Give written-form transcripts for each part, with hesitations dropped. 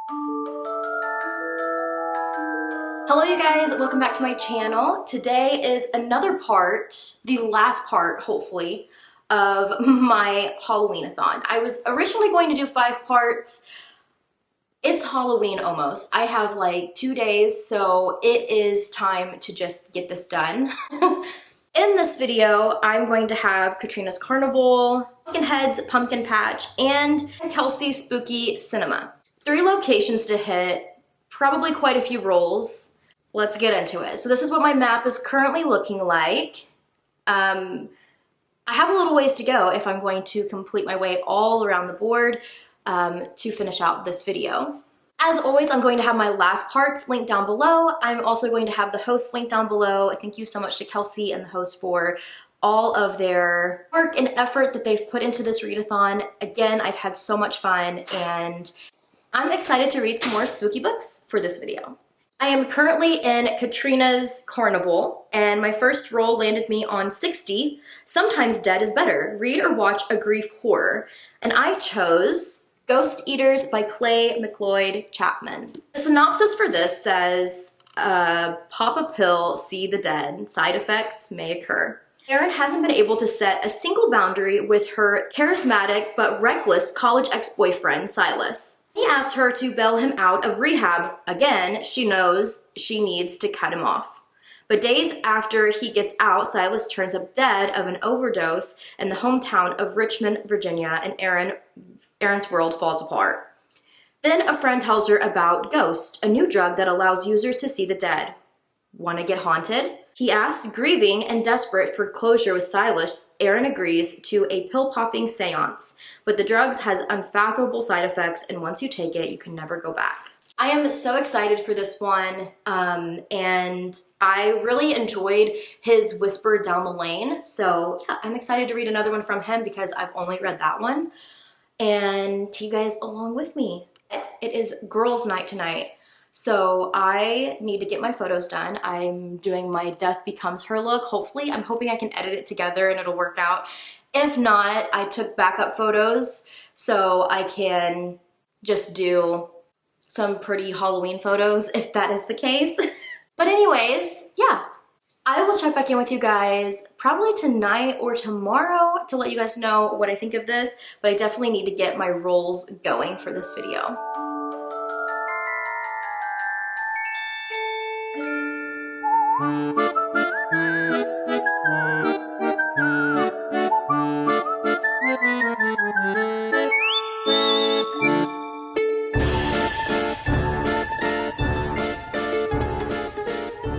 Hello you guys, welcome back to my channel. Today is another part, the last part hopefully, of my Halloweenathon. I was originally going to do 5 parts. It's Halloween almost. I have like 2 days, so it is time to just get this done. In this video, I'm going to have Katrina's Carnival, Pumpkinhead's Pumpkin Patch, and Kelsi's Spooky Cinema. 3 locations to hit, probably quite a few rolls. Let's get into it. So this is what my map is currently looking like. I have a little ways to go if I'm going to complete my way all around the board to finish out this video. As always, I'm going to have my last parts linked down below. I'm also going to have the hosts linked down below. Thank you so much to Kelsi and the host for all of their work and effort that they've put into this readathon. Again, I've had so much fun and I'm excited to read some more spooky books for this video. I am currently in Katrina's Carnival, and my first roll landed me on 60, Sometimes Dead is Better, Read or Watch a Grief Horror, and I chose Ghost Eaters by Clay McCleod Chapman. The synopsis for this says, pop a pill, see the dead, side effects may occur. Erin hasn't been able to set a single boundary with her charismatic but reckless college ex-boyfriend, Silas. He asks her to bail him out of rehab. Again, she knows she needs to cut him off. But days after he gets out, Silas turns up dead of an overdose in the hometown of Richmond, Virginia, and Erin's world falls apart. Then a friend tells her about Ghost, a new drug that allows users to see the dead. Want to get haunted? He asks, grieving and desperate for closure with Silas. Erin agrees to a pill-popping seance, but the drug has unfathomable side effects, and once you take it, you can never go back. I am so excited for this one, and I really enjoyed his Whisper Down the Lane, so yeah, I'm excited to read another one from him because I've only read that one, and to you guys along with me. It is girls' night tonight. So I need to get my photos done. I'm doing my Death Becomes Her look. Hopefully, I'm hoping I can edit it together and it'll work out. If not, I took backup photos so I can just do some pretty Halloween photos if that is the case. But anyways, yeah, I will check back in with you guys probably tonight or tomorrow to let you guys know what I think of this, but I definitely need to get my rolls going for this video.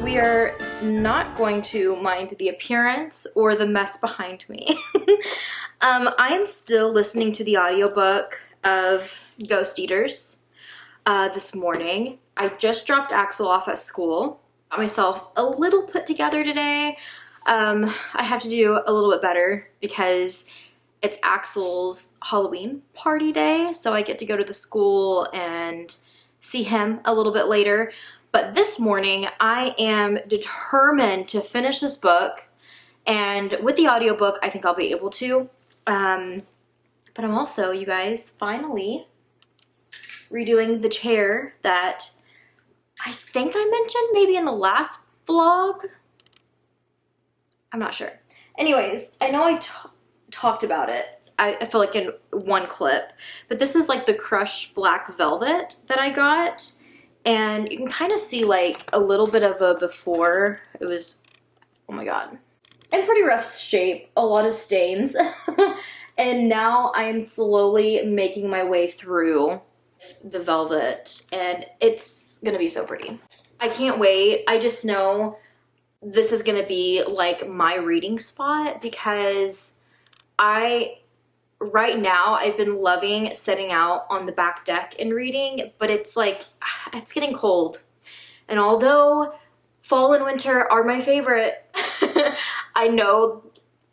We are not going to mind the appearance or the mess behind me. I am still listening to the audiobook of Ghost Eaters this morning. I just dropped Axel off at school. Got myself a little put together today. I have to do a little bit better because it's Axel's Halloween party day, so I get to go to the school and see him a little bit later. But this morning, I am determined to finish this book, and with the audiobook, I think I'll be able to. But I'm also, you guys, finally redoing the chair that I think I mentioned maybe in the last vlog. I'm not sure. Anyways, I know I talked about it. I feel like in one clip, but this is like the crushed black velvet that I got, and you can kind of see like a little bit of a before. It was, oh my god, in pretty rough shape, a lot of stains, and now I am slowly making my way through the velvet, and it's gonna be so pretty. I can't wait. I just know this is gonna be like my reading spot because right now I've been loving sitting out on the back deck and reading, but it's like, it's getting cold. And although fall and winter are my favorite, I know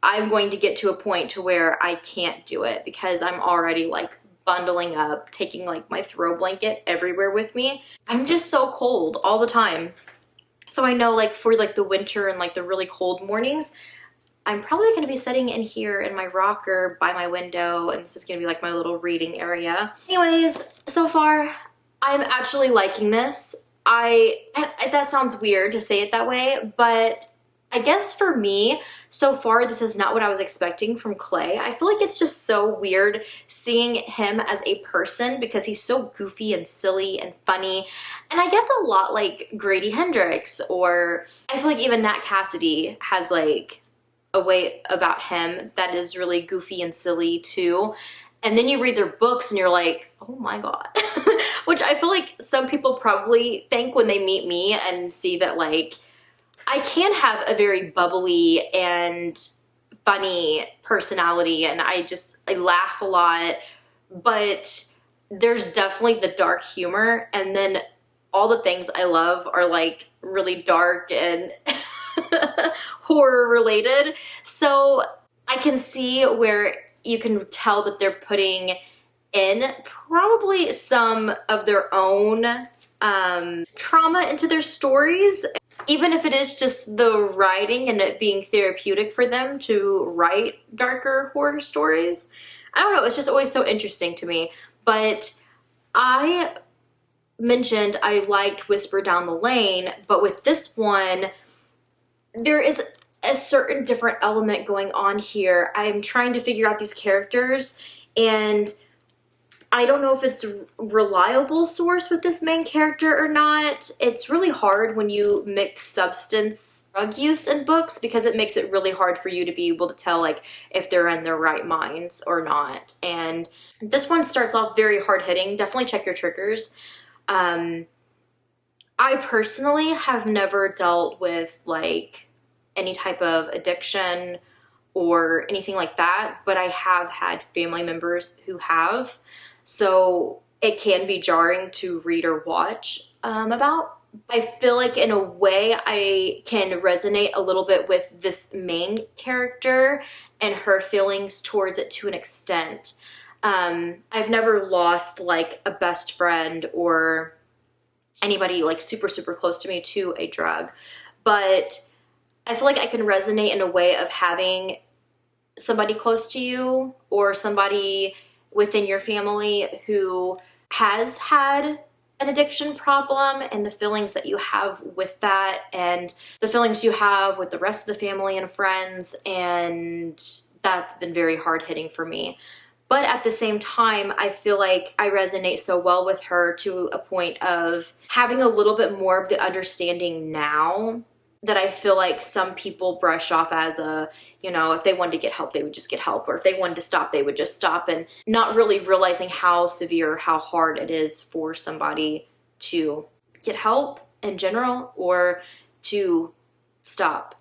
I'm going to get to a point to where I can't do it because I'm already like bundling up, taking like my throw blanket everywhere with me. I'm just so cold all the time. So I know like for like the winter and like the really cold mornings, I'm probably going to be sitting in here in my rocker by my window, and this is going to be like my little reading area. Anyways, so far I'm actually liking this. That sounds weird to say it that way, but I guess for me, so far, this is not what I was expecting from Clay. I feel like it's just so weird seeing him as a person because he's so goofy and silly and funny. And I guess a lot like Grady Hendrix, or I feel like even Nat Cassidy has like a way about him that is really goofy and silly too. And then you read their books and you're like, oh my God. Which I feel like some people probably think when they meet me and see that like, I can have a very bubbly and funny personality and I laugh a lot, but there's definitely the dark humor, and then all the things I love are like really dark and horror related. So I can see where you can tell that they're putting in probably some of their own trauma into their stories, even if it is just the writing and it being therapeutic for them to write darker horror stories. I don't know, it's just always so interesting to me. But I mentioned I liked Whisper Down the Lane, but with this one, there is a certain different element going on here. I'm trying to figure out these characters, and I don't know if it's a reliable source with this main character or not. It's really hard when you mix substance drug use in books because it makes it really hard for you to be able to tell like if they're in their right minds or not. And this one starts off very hard-hitting. Definitely check your triggers. I personally have never dealt with like any type of addiction or anything like that, but I have had family members who have. So it can be jarring to read or watch about. I feel like in a way I can resonate a little bit with this main character and her feelings towards it to an extent. I've never lost like a best friend or anybody like super, super close to me to a drug, but I feel like I can resonate in a way of having somebody close to you or somebody within your family who has had an addiction problem, and the feelings that you have with that and the feelings you have with the rest of the family and friends, and that's been very hard hitting for me. But at the same time, I feel like I resonate so well with her to a point of having a little bit more of the understanding now that I feel like some people brush off as a, you know, if they wanted to get help, they would just get help. Or if they wanted to stop, they would just stop, and not really realizing how severe, how hard it is for somebody to get help in general or to stop.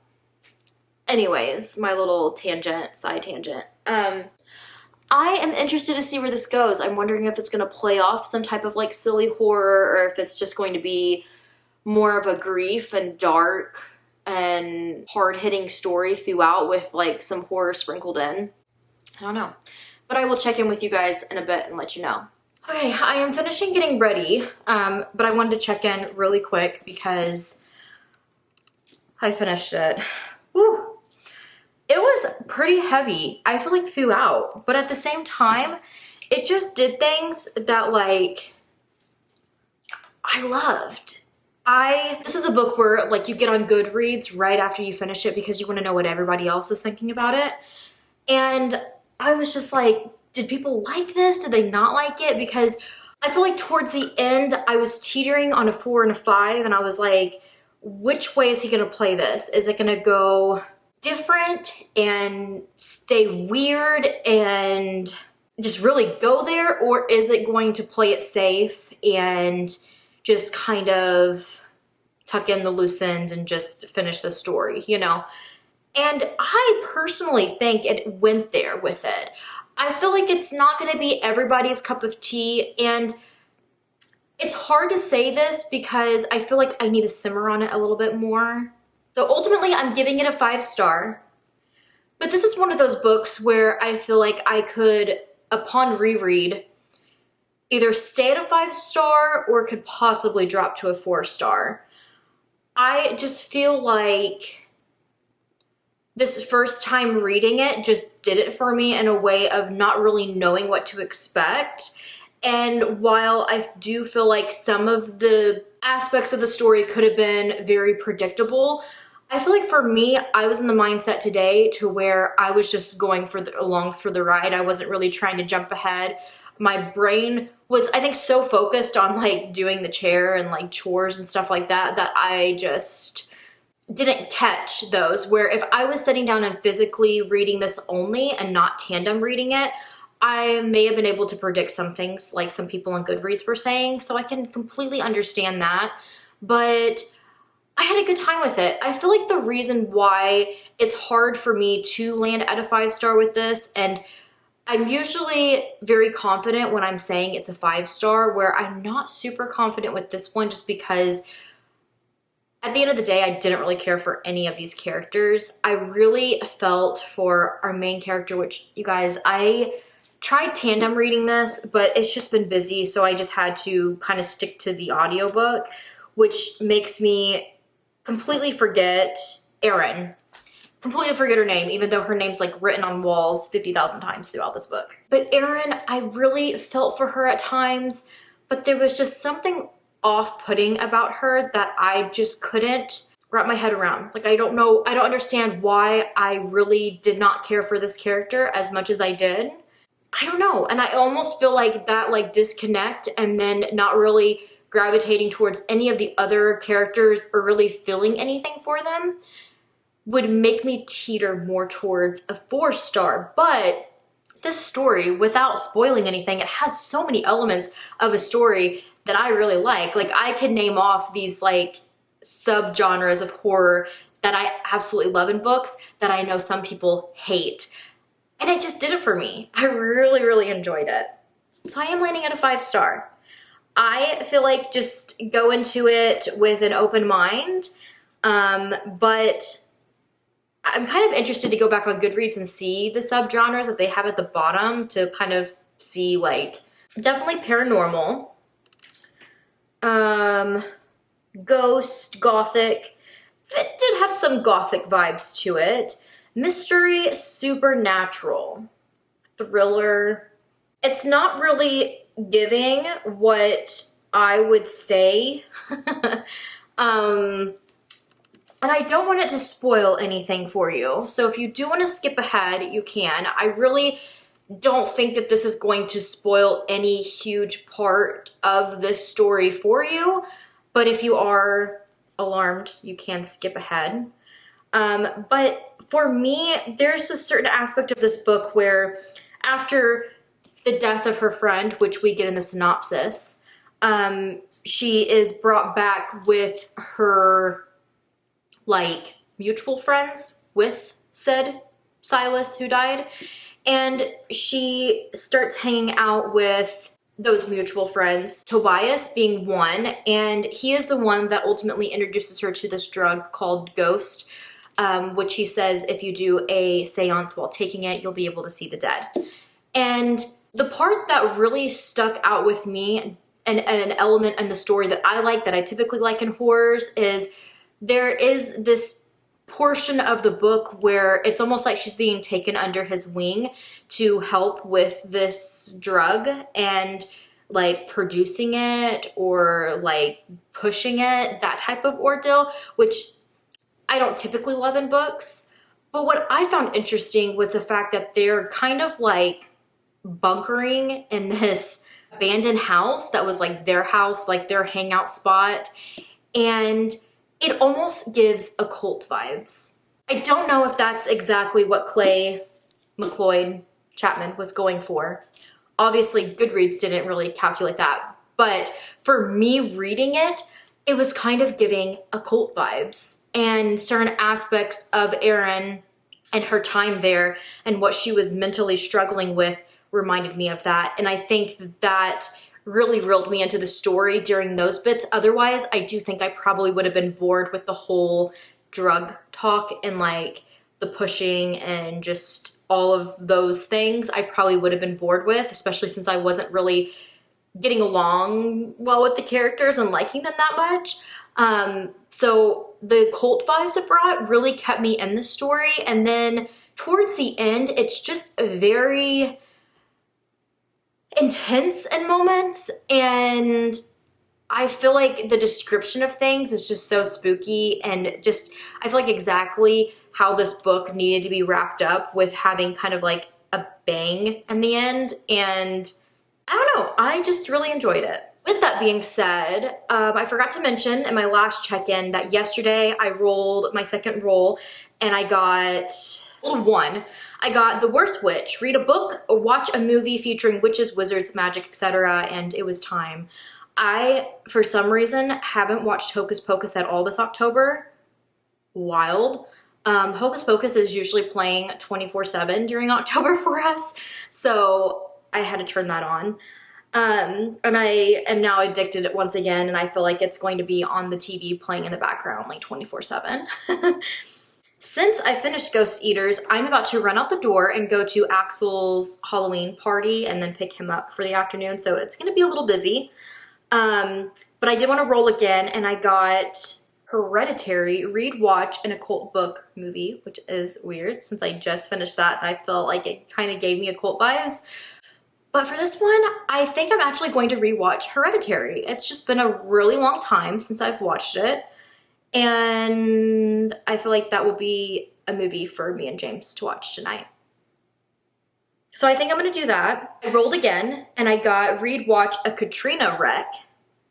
Anyways, my little tangent, side tangent. I am interested to see where this goes. I'm wondering if it's going to play off some type of like silly horror, or if it's just going to be more of a grief and dark and hard-hitting story throughout with like some horror sprinkled in. I don't know. But I will check in with you guys in a bit and let you know. Okay, I am finishing getting ready, but I wanted to check in really quick because I finished it. Woo. It was pretty heavy, I feel like throughout, but at the same time, it just did things that like I loved. This is a book where like you get on Goodreads right after you finish it because you want to know what everybody else is thinking about it. And I was just like, did people like this? Did they not like it? Because I feel like towards the end, I was teetering on a 4 and a 5, and I was like, which way is he going to play this? Is it going to go different and stay weird and just really go there? Or is it going to play it safe and just kind of tuck in the loose ends and just finish the story, you know? And I personally think it went there with it. I feel like it's not going to be everybody's cup of tea, and it's hard to say this because I feel like I need to simmer on it a little bit more. So ultimately, I'm giving it a 5-star, but this is one of those books where I feel like I could, upon reread, either stay at a 5-star or could possibly drop to a 4-star. I just feel like this first time reading it just did it for me in a way of not really knowing what to expect. And while I do feel like some of the aspects of the story could have been very predictable, I feel like for me, I was in the mindset today to where I was just going along for the ride. I wasn't really trying to jump ahead. My brain was, I think, so focused on like doing the chair and like chores and stuff like that, that I just didn't catch those. Where if I was sitting down and physically reading this only and not tandem reading it, I may have been able to predict some things like some people on Goodreads were saying, so I can completely understand that. But I had a good time with it. I feel like the reason why it's hard for me to land at a 5-star with this, and I'm usually very confident when I'm saying it's a 5-star, where I'm not super confident with this one just because at the end of the day, I didn't really care for any of these characters. I really felt for our main character, which, you guys, I tried tandem reading this, but it's just been busy, so I just had to kind of stick to the audiobook, which makes me completely forget Erin. Completely forget her name, even though her name's like written on walls 50,000 times throughout this book. But Erin, I really felt for her at times, but there was just something off-putting about her that I just couldn't wrap my head around. Like, I don't know, I don't understand why I really did not care for this character as much as I did. I don't know, and I almost feel like that like disconnect and then not really gravitating towards any of the other characters or really feeling anything for them would make me teeter more towards a 4-star. But this story, without spoiling anything, it has so many elements of a story that I really like. Like, I could name off these like subgenres of horror that I absolutely love in books that I know some people hate. And it just did it for me. I really, really enjoyed it. So I am landing at a 5-star. I feel like just go into it with an open mind, but I'm kind of interested to go back on Goodreads and see the subgenres that they have at the bottom to kind of see, like, definitely paranormal, ghost, gothic. It did have some gothic vibes to it. Mystery, supernatural, thriller. It's not really giving what I would say. And I don't want it to spoil anything for you. So if you do want to skip ahead, you can. I really don't think that this is going to spoil any huge part of this story for you. But if you are alarmed, you can skip ahead. But for me, there's a certain aspect of this book where after the death of her friend, which we get in the synopsis, she is brought back with her like mutual friends with said Silas who died, and she starts hanging out with those mutual friends, Tobias being one, and he is the one that ultimately introduces her to this drug called Ghost, which he says if you do a seance while taking it, you'll be able to see the dead. And the part that really stuck out with me, and an element in the story that I like, that I typically like in horrors, is there is this portion of the book where it's almost like she's being taken under his wing to help with this drug and like producing it or like pushing it, that type of ordeal, which I don't typically love in books. But what I found interesting was the fact that they're kind of like bunkering in this abandoned house that was like their house, like their hangout spot. And it almost gives occult vibes. I don't know if that's exactly what Clay McCleod Chapman was going for. Obviously, Goodreads didn't really calculate that. But for me reading it, it was kind of giving occult vibes. And certain aspects of Erin and her time there and what she was mentally struggling with reminded me of that. And I think that really reeled me into the story during those bits. Otherwise, I do think I probably would have been bored with the whole drug talk and like the pushing and just all of those things. I probably would have been bored with, especially since I wasn't really getting along well with the characters and liking them that much. So the cult vibes it brought really kept me in the story. And then towards the end, it's just a very intense in moments, and I feel like the description of things is just so spooky, and just I feel like exactly how this book needed to be wrapped up with having kind of like a bang in the end. And I don't know, I just really enjoyed it. With that being said, I forgot to mention in my last check-in that yesterday I rolled my second roll and I got one. I got The Worst Witch. Read a book or watch a movie featuring witches, wizards, magic, etc. And it was time. I, for some reason, haven't watched Hocus Pocus at all this October. Wild. Hocus Pocus is usually playing 24/7 during October for us, so I had to turn that on. And I am now addicted once again, and I feel like it's going to be on the TV playing in the background like 24/7. Since I finished Ghost Eaters, I'm about to run out the door and go to Axel's Halloween party and then pick him up for the afternoon, so it's going to be a little busy. But I did want to roll again, and I got Hereditary, read, watch, an occult book movie, which is weird since I just finished that and I felt like it kind of gave me occult vibes. But for this one, I think I'm actually going to rewatch Hereditary. It's just been a really long time since I've watched it, and I feel like that will be a movie for me and James to watch tonight. So I think I'm gonna do that. I rolled again, and I got read, watch, a Katrina rec,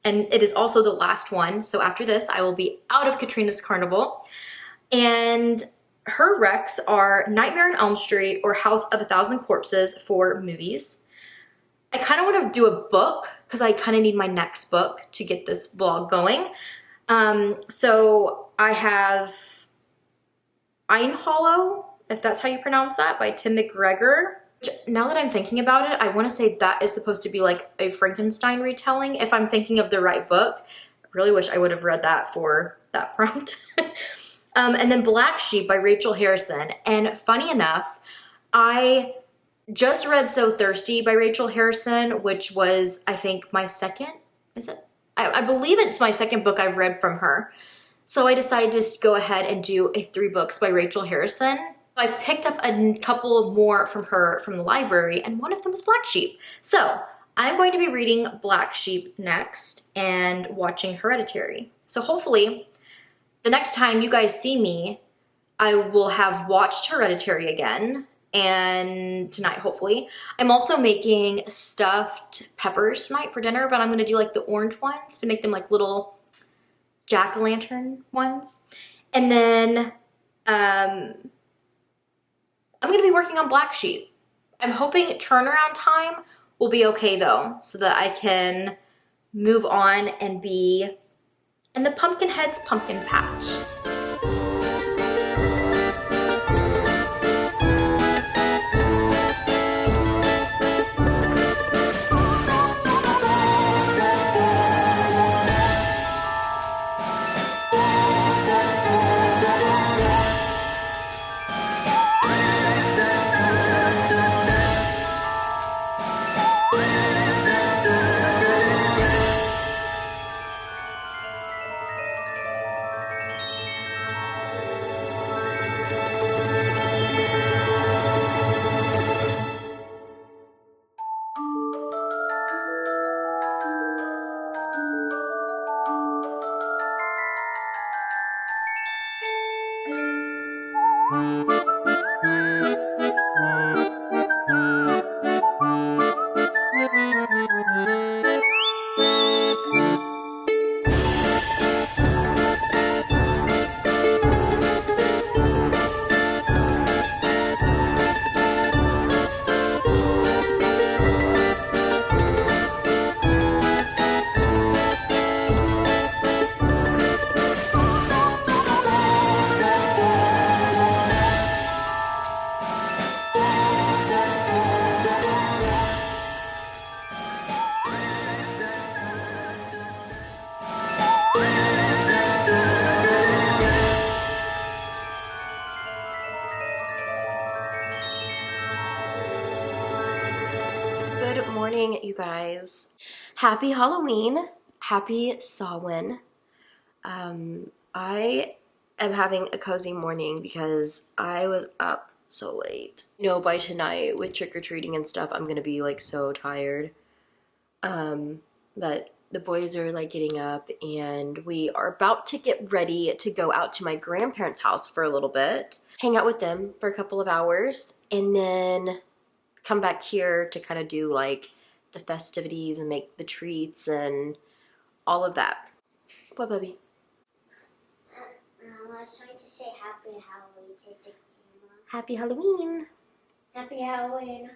and it is also the last one. So after this, I will be out of Katrina's Carnival. And her recs are Nightmare on Elm Street or House of a Thousand Corpses for movies. I kind of want to do a book because I kind of need my next book to get this vlog going. So I have Ein Hollow, if that's how you pronounce that, by Tim McGregor. Which, now that I'm thinking about it, I want to say that is supposed to be like a Frankenstein retelling, if I'm thinking of the right book. I really wish I would have read that for that prompt. And then Black Sheep by Rachel Harrison. And funny enough, I just read So Thirsty by Rachel Harrison, which was, I think, my second, is it? I believe it's my second book I've read from her. So I decided to just go ahead and do a 3 books by Rachel Harrison. I picked up a couple more from her from the library, and one of them was Black Sheep. So I'm going to be reading Black Sheep next and watching Hereditary. So hopefully the next time you guys see me, I will have watched Hereditary again, and tonight, hopefully. I'm also making stuffed peppers tonight for dinner, but I'm gonna do like the orange ones to make them like little jack-o'-lantern ones. And then I'm gonna be working on Black Sheep. I'm hoping turnaround time will be okay though, so that I can move on and be in the Pumpkinhead's pumpkin patch. Good morning, you guys. Happy Halloween. Happy Samhain. I am having a cozy morning because I was up so late. You know, by tonight with trick-or-treating and stuff, I'm gonna be like so tired. But the boys are like getting up and we are about to get ready to go out to my grandparents' house for a little bit, hang out with them for a couple of hours, and then come back here to kind of do like the festivities and make the treats and all of that. What, baby? I was trying to say Happy Halloween to the camera. Happy Halloween. Happy Halloween.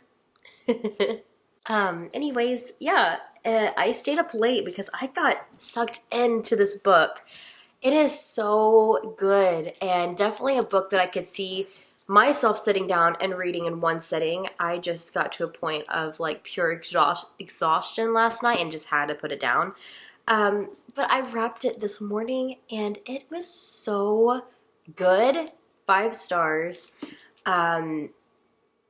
Anyways, yeah, I stayed up late because I got sucked into this book. It is so good and definitely a book that I could see myself sitting down and reading in one sitting. I just got to a point of like pure exhaustion last night and just had to put it down. But I wrapped it this morning and it was so good. 5 stars.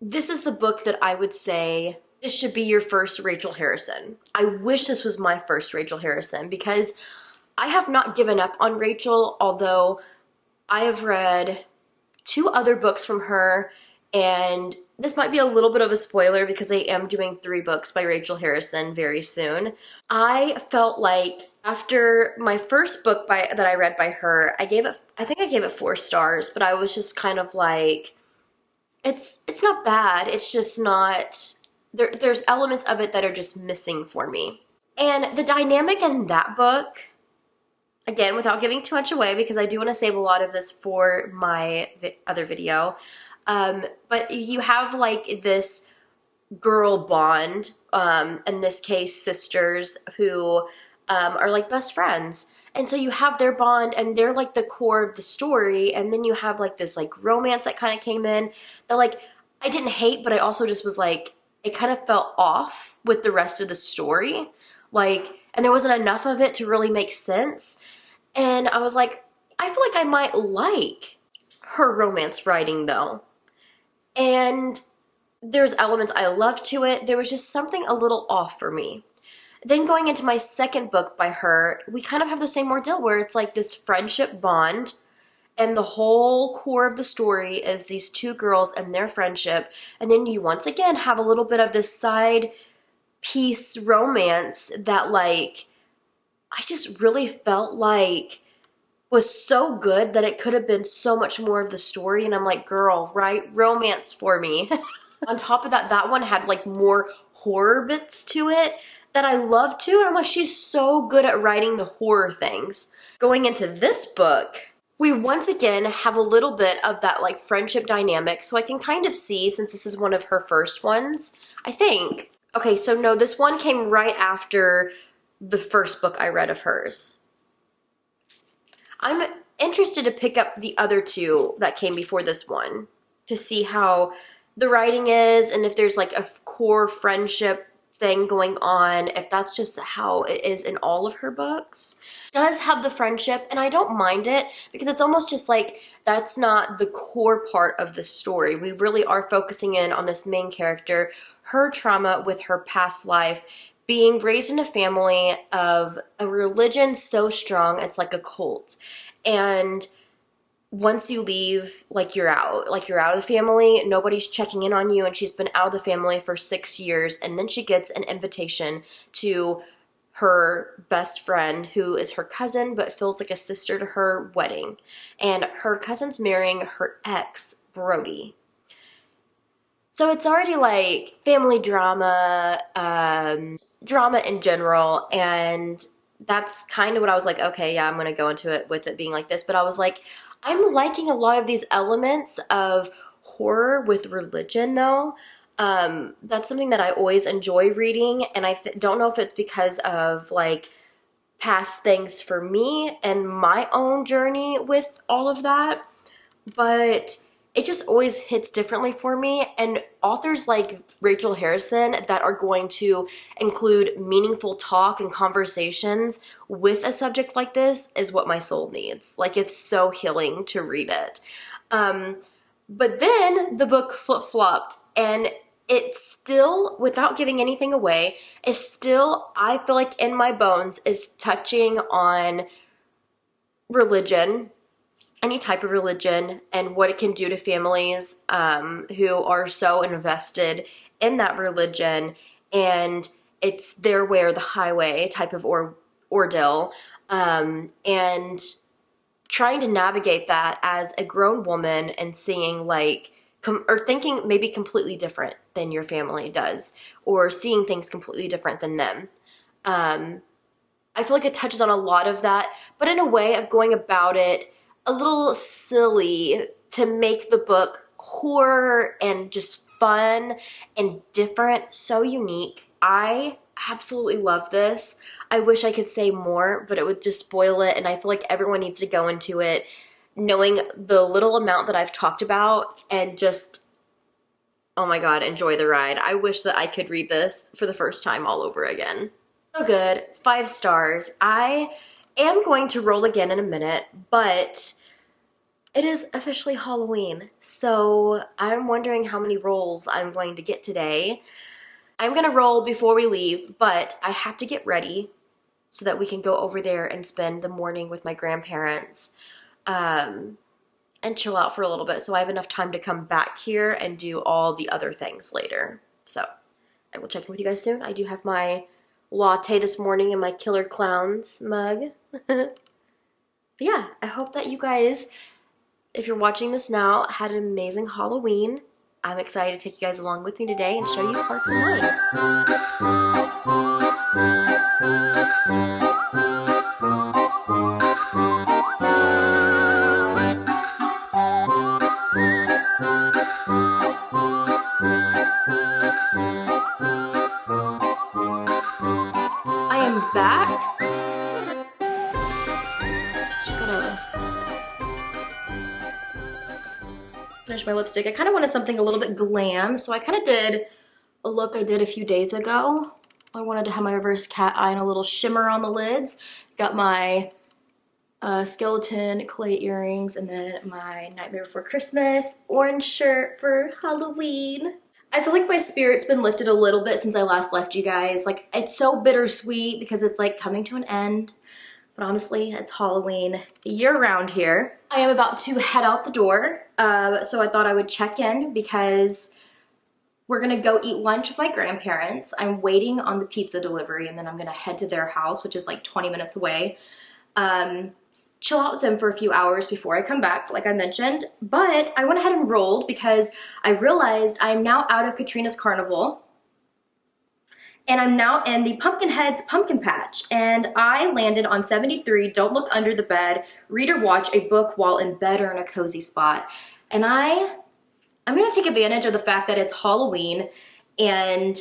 This is the book that I would say this should be your first Rachel Harrison. I wish this was my first Rachel Harrison because I have not given up on Rachel, although I have read 2 other books from her, and this might be a little bit of a spoiler because I am doing 3 books by Rachel Harrison very soon. I felt like after my first book that I read by her, I think I gave it 4 stars, but I was just kind of like, it's not bad. It's just not, there's elements of it that are just missing for me. And the dynamic in that book, again, without giving too much away, because I do want to save a lot of this for my other video, but you have like this girl bond, in this case sisters, who are like best friends. And so you have their bond and they're like the core of the story, and then you have like this like romance that kind of came in that like I didn't hate, but I also just was like, it kind of felt off with the rest of the story. Like, and there wasn't enough of it to really make sense. And I was like, I feel like I might like her romance writing though. And there's elements I love to it. There was just something a little off for me. Then going into my second book by her, we kind of have the same ordeal where it's like this friendship bond, and the whole core of the story is these 2 girls and their friendship. And then you once again have a little bit of this side piece romance that like I just really felt like was so good that it could have been so much more of the story. And I'm like, girl, write romance for me. On top of that, that one had like more horror bits to it that I love too. And I'm like, she's so good at writing the horror things. Going into this book, we once again have a little bit of that like friendship dynamic. So I can kind of see, since this is one of her first ones, I think. Okay, so no, this one came right after the first book I read of hers. I'm interested to pick up the other 2 that came before this one to see how the writing is and if there's like a core friendship thing going on, if that's just how it is in all of her books. It does have the friendship, and I don't mind it because it's almost just like that's not the core part of the story. We really are focusing in on this main character, her trauma with her past life, being raised in a family of a religion so strong it's like a cult. And once you leave, like you're out of the family, nobody's checking in on you, and she's been out of the family for 6 years, and then she gets an invitation to her best friend, who is her cousin but feels like a sister to her, wedding. And her cousin's marrying her ex, Brody. So it's already like family drama, drama in general, and that's kind of what I was like, okay, yeah, I'm going to go into it with it being like this. But I was like, I'm liking a lot of these elements of horror with religion though. That's something that I always enjoy reading, and I don't know if it's because of like past things for me and my own journey with all of that, but it just always hits differently for me. And authors like Rachel Harrison that are going to include meaningful talk and conversations with a subject like this is what my soul needs. Like, it's so healing to read it. But then the book flip-flopped, and it still, without giving anything away, is still, I feel like in my bones, is touching on religion, any type of religion, and what it can do to families who are so invested in that religion. And it's their way or the highway type of ordeal. And trying to navigate that as a grown woman and seeing like, or thinking maybe completely different than your family does, or seeing things completely different than them. I feel like it touches on a lot of that, but in a way of going about it a little silly to make the book horror and just fun and different, so unique. I absolutely love this. I wish I could say more, but it would just spoil it, and I feel like everyone needs to go into it knowing the little amount that I've talked about and just, oh my God, enjoy the ride. I wish that I could read this for the first time all over again. So good, 5 stars. I am going to roll again in a minute, but it is officially Halloween, so I'm wondering how many rolls I'm going to get today. I'm gonna roll before we leave, but I have to get ready so that we can go over there and spend the morning with my grandparents and chill out for a little bit, so I have enough time to come back here and do all the other things later. So I will check in with you guys soon. I do have my latte this morning in my Killer Clowns mug. But yeah, I hope that you guys, if you're watching this now, had an amazing Halloween. I'm excited to take you guys along with me today and show you parts of mine. I am back. Just gotta finish my lipstick. I kind of wanted something a little bit glam, so I kind of did a look I did a few days ago. I wanted to have my reverse cat eye and a little shimmer on the lids. Got my skeleton clay earrings, and then my Nightmare Before Christmas orange shirt for Halloween. I feel like my spirit's been lifted a little bit since I last left you guys. Like, it's so bittersweet because it's like coming to an end. But honestly, it's Halloween year-round here. I am about to head out the door, so I thought I would check in because we're gonna go eat lunch with my grandparents. I'm waiting on the pizza delivery, and then I'm gonna head to their house, which is like 20 minutes away. Chill out with them for a few hours before I come back, like I mentioned. But I went ahead and rolled because I realized I am now out of Katrina's Carnival. And I'm now in the Pumpkinhead's Pumpkin Patch, and I landed on 73, Don't Look Under the Bed, read or watch a book while in bed or in a cozy spot. And I'm gonna take advantage of the fact that it's Halloween, and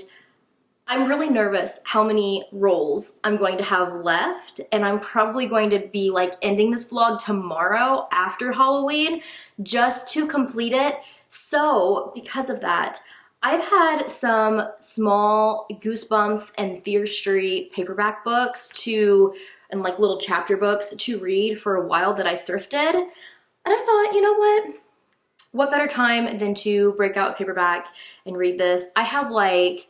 I'm really nervous how many rolls I'm going to have left, and I'm probably going to be like ending this vlog tomorrow after Halloween just to complete it. So because of that, I've had some small Goosebumps and Fear Street paperback books and like little chapter books to read for a while that I thrifted. And I thought, you know what? What better time than to break out a paperback and read this? I have like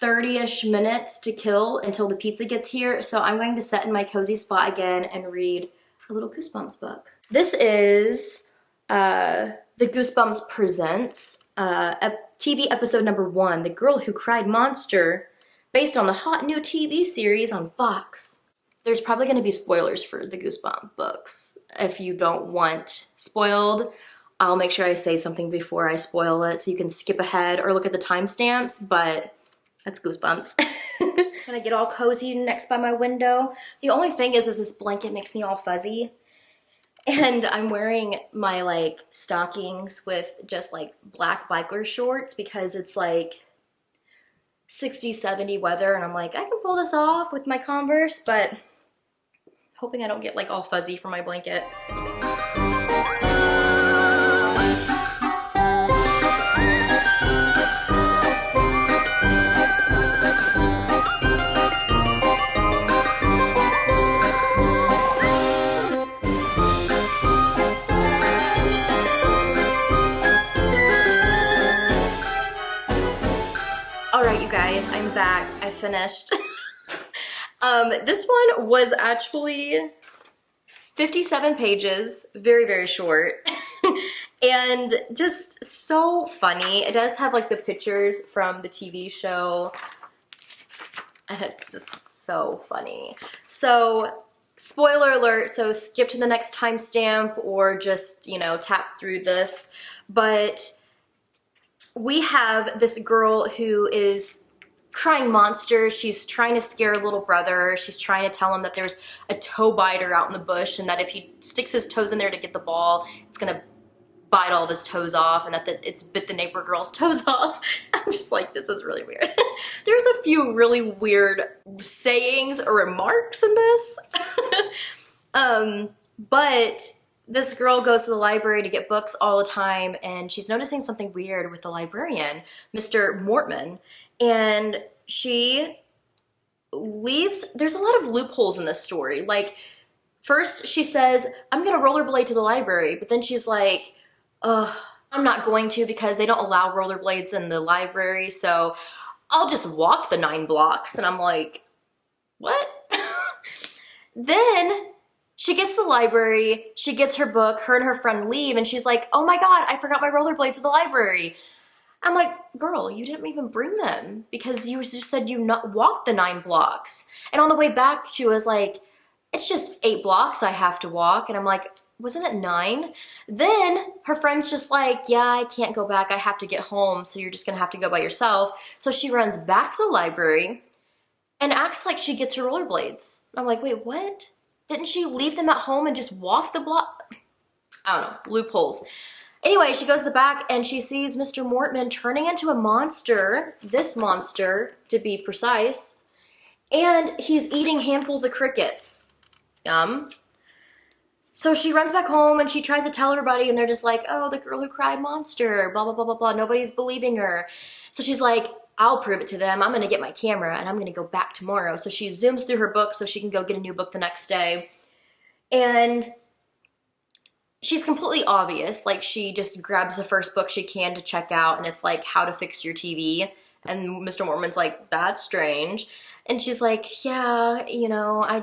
30-ish minutes to kill until the pizza gets here. So I'm going to sit in my cozy spot again and read a little Goosebumps book. This is the Goosebumps Presents TV episode number 1, The Girl Who Cried Monster, based on the hot new TV series on Fox. There's probably going to be spoilers for the Goosebumps books. If you don't want spoiled, I'll make sure I say something before I spoil it so you can skip ahead or look at the timestamps, but that's Goosebumps. Gonna get all cozy next by my window. The only thing is this blanket makes me all fuzzy. And I'm wearing my like stockings with just like black biker shorts because it's like 60, 70 weather, and I'm like, I can pull this off with my Converse, but hoping I don't get like all fuzzy from my blanket. Guys, I'm back. I finished. This one was actually 57 pages, very, very short, and just so funny. It does have like the pictures from the TV show And it's just so funny. So, spoiler alert, so skip to the next timestamp or just, you know, tap through this. But we have this girl who is crying monster. She's trying to scare her little brother. She's trying to tell him that there's a toe biter out in the bush and that if he sticks his toes in there to get the ball, it's gonna bite all of his toes off, and that it's bit the neighbor girl's toes off. I'm just like, this is really weird. There's a few really weird sayings or remarks in this. But this girl goes to the library to get books all the time, and she's noticing something weird with the librarian, Mr. Mortman, and she leaves. There's a lot of loopholes in this story. Like, first she says, I'm gonna rollerblade to the library, but then she's like, I'm not going to because they don't allow rollerblades in the library, so I'll just walk the 9 blocks. And I'm like, what? Then she gets to the library, she gets her book, her and her friend leave, and she's like, oh my God, I forgot my rollerblades at the library. I'm like, girl, you didn't even bring them because you just said you not walked the 9 blocks. And on the way back, she was like, it's just 8 blocks I have to walk. And I'm like, wasn't it 9? Then her friend's just like, yeah, I can't go back. I have to get home. So you're just gonna have to go by yourself. So she runs back to the library and acts like she gets her rollerblades. I'm like, wait, what? Didn't she leave them at home and just walk the block? I don't know, loopholes. Anyway, she goes to the back and she sees Mr. Mortman turning into a monster, this monster to be precise, and he's eating handfuls of crickets. Yum. So she runs back home and she tries to tell everybody, and they're just like, oh, the girl who cried monster, blah, blah, blah, blah, blah. Nobody's believing her. So she's like, I'll prove it to them. I'm gonna get my camera and I'm gonna go back tomorrow. So she zooms through her book so she can go get a new book the next day. And she's completely obvious. Like, she just grabs the first book she can to check out, and it's like How to Fix Your TV. And Mr. Mortman's like, that's strange. And she's like, yeah, you know, I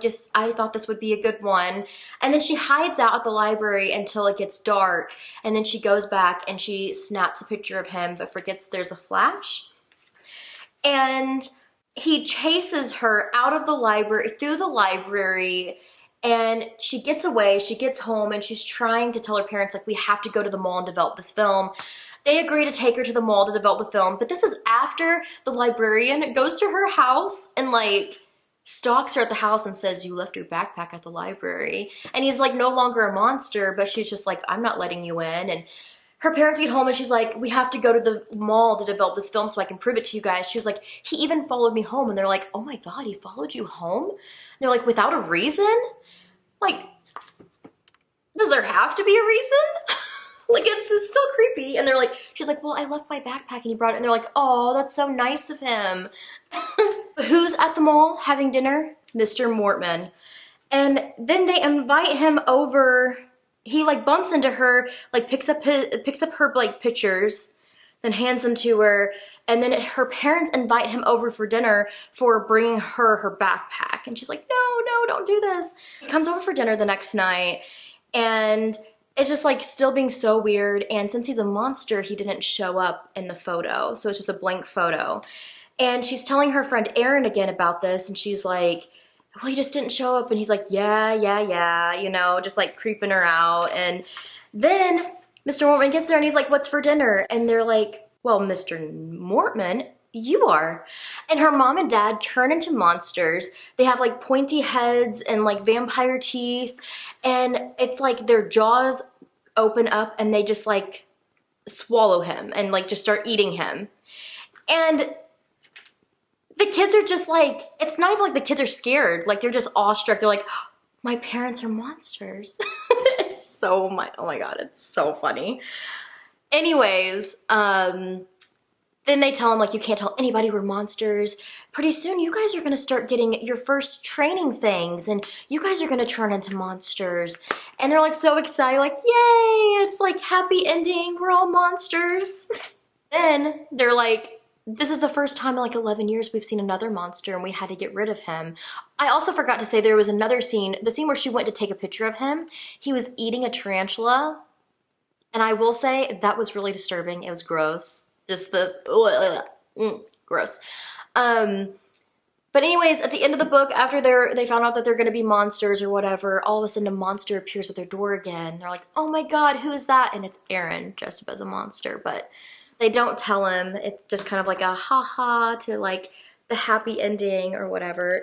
thought this would be a good one. And then she hides out at the library until it gets dark. And then she goes back and she snaps a picture of him, but forgets there's a flash. And he chases her out of the library, through the library, and she gets away, she gets home, and she's trying to tell her parents, like, we have to go to the mall and develop this film. They agree to take her to the mall to develop the film, but this is after the librarian goes to her house and, like, stalks her at the house and says, you left your backpack at the library. And he's, like, no longer a monster, but she's just like, I'm not letting you in. And her parents get home and she's like, we have to go to the mall to develop this film so I can prove it to you guys. She was like, he even followed me home. And they're like, oh my God, he followed you home? And they're like, without a reason? Like, does there have to be a reason? Like, it's still creepy. And they're like, she's like, well, I left my backpack and he brought it. And they're like, oh, that's so nice of him. Who's at the mall having dinner? Mr. Mortman. And then they invite him over. He, like, bumps into her, like, picks up her, like, pictures, then hands them to her. And then her parents invite him over for dinner for bringing her backpack. And she's like, no, don't do this. He comes over for dinner the next night, and it's just, like, still being so weird. And since he's a monster, he didn't show up in the photo. So it's just a blank photo. And she's telling her friend Erin again about this. And she's like, well, he just didn't show up. And he's like, yeah, you know, just, like, creeping her out. And then Mr. Mortman gets there and he's like, what's for dinner? And they're like, well, Mr. Mortman, you are. And her mom and dad turn into monsters. They have, like, pointy heads and, like, vampire teeth. And it's like their jaws open up and they just, like, swallow him and, like, just start eating him. And the kids are just like, it's not even like the kids are scared. Like, they're just awestruck. They're like, oh, my parents are monsters. It's so, oh my God, it's so funny. Anyways, then they tell him, like, you can't tell anybody we're monsters. Pretty soon, you guys are going to start getting your first training things, and you guys are going to turn into monsters. And they're, like, so excited, like, yay, it's, like, happy ending, we're all monsters. Then they're like, this is the first time in, like, 11 years we've seen another monster, and we had to get rid of him. I also forgot to say there was another scene, the scene where she went to take a picture of him. He was eating a tarantula, and I will say that was really disturbing. It was gross. Just the gross. But anyways, at the end of the book, after they found out that they're gonna be monsters or whatever, all of a sudden a monster appears at their door again. They're like, oh my god, who is that? And it's Aaron dressed up as a monster, but they don't tell him. It's just kind of like a ha-ha to like the happy ending or whatever.